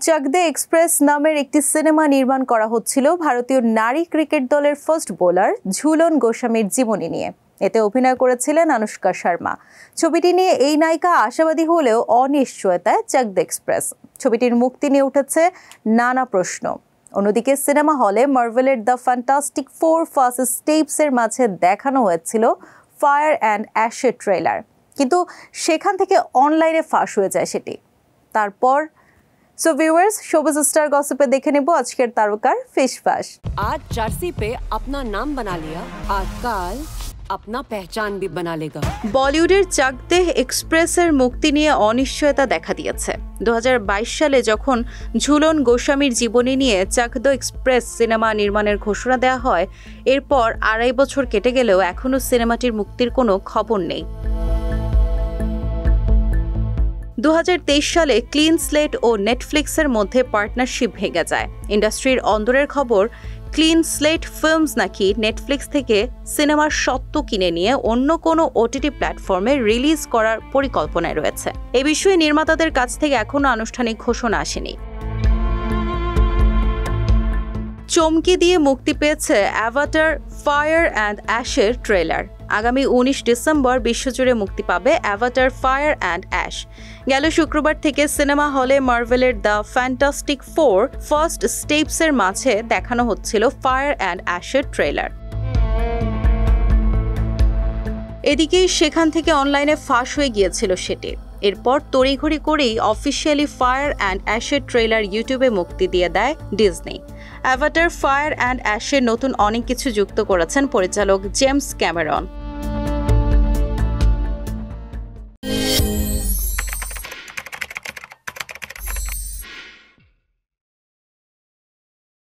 চাক they express নামের একটি সিনেমা নির্মাণ করা হচ্ছিল ভারতীয় নারী ক্রিকেট দলের ফার্স্ট বোলার ঝুলন গোস্বামীর জীবনী নিয়ে। এতে অভিনয় করেছিলেন আনুশকা শর্মা। ছবিটি নিয়ে এই নায়িকা আশাবাদী হলেও অনিশ্চয়তায় চাক দে এক্সপ্রেস। ছবিটির মুক্তি নিয়ে উঠেছে নানা প্রশ্ন। অন্যদিকে সিনেমা হলে মার্ভেলের দ্য ফ্যান্টাস্টিক ফোর ফার্স্ট স্টেপসের মাঝে দেখানো হয়েছিল ফায়ার অ্যান্ড অ্যাশের ট্রেলার, কিন্তু সেখান থেকে অনলাইনে ফাঁস হয়ে যায় সেটি। তারপর सो व्यूअर्स शोबिज स्टार गॉसिपे देखे नेब आजकेर तारकार फिशफाश। आज जर्सी पे अपना नाम बना लिया, आज काल अपना पहचान भी बना लेगा। বলিউডের চাক দে এক্সপ্রেসের মুক্তি নিয়ে অনিশ্চয়তা দেখা দিয়েছে। 2022 সালে যখন ঝুলন গোস্বামীর জীবনী নিয়ে চাক দে এক্সপ্রেস সিনেমা নির্মাণের ঘোষণা দেওয়া হয়, এরপর 2.5 বছর কেটে গেলেও এখনও সিনেমাটির মুক্তির কোনো খবর নেই। 2023 সালে ক্লিন স্লেট ও নেটফ্লিক্সের মধ্যে পার্টনারশিপ ভেঙে যায়। ইন্ডাস্ট্রির অন্দরের খবর, ক্লিন স্লেট ফিল্মস নাকি নেটফ্লিক্স থেকে সিনেমার স্বত্ব কিনে নিয়ে অন্য কোনো ওটিটি প্ল্যাটফর্মে রিলিজ করার পরিকল্পনায় রয়েছে। এ বিষয়ে নির্মাতাদের কাছ থেকে এখনও আনুষ্ঠানিক ঘোষণা আসেনি। চমকে দিয়ে মুক্তি পেয়েছে অ্যাভাটার ফায়ার অ্যান্ড অ্যাশের ট্রেলার। আগামী 19 ডিসেম্বর বিশ্বজুড়ে মুক্তি পাবে অ্যাভাটার ফায়ার অ্যান্ড অ্যাশ। গেল শুক্রবার থেকে সিনেমা হলে মার্ভেলের দ্য ফ্যান্টাস্টিক ফোর ফার্স্ট স্টেপসের মাঝে দেখানো হচ্ছিল ফায়ার অ্যান্ড অ্যাশের ট্রেলার। এদিকে সেখান থেকে অনলাইনে ফাঁস হয়ে গিয়েছিল সেটি। এরপর তড়িঘড়ি করেই অফিসিয়ালি ফায়ার অ্যান্ড অ্যাশের ট্রেলার ইউটিউবে মুক্তি দিয়ে দেয় ডিজনি। অ্যাভাটার ফায়ার অ্যান্ড অ্যাশের নতুন অনেক কিছু যুক্ত করেছেন পরিচালক জেমস ক্যামেরন।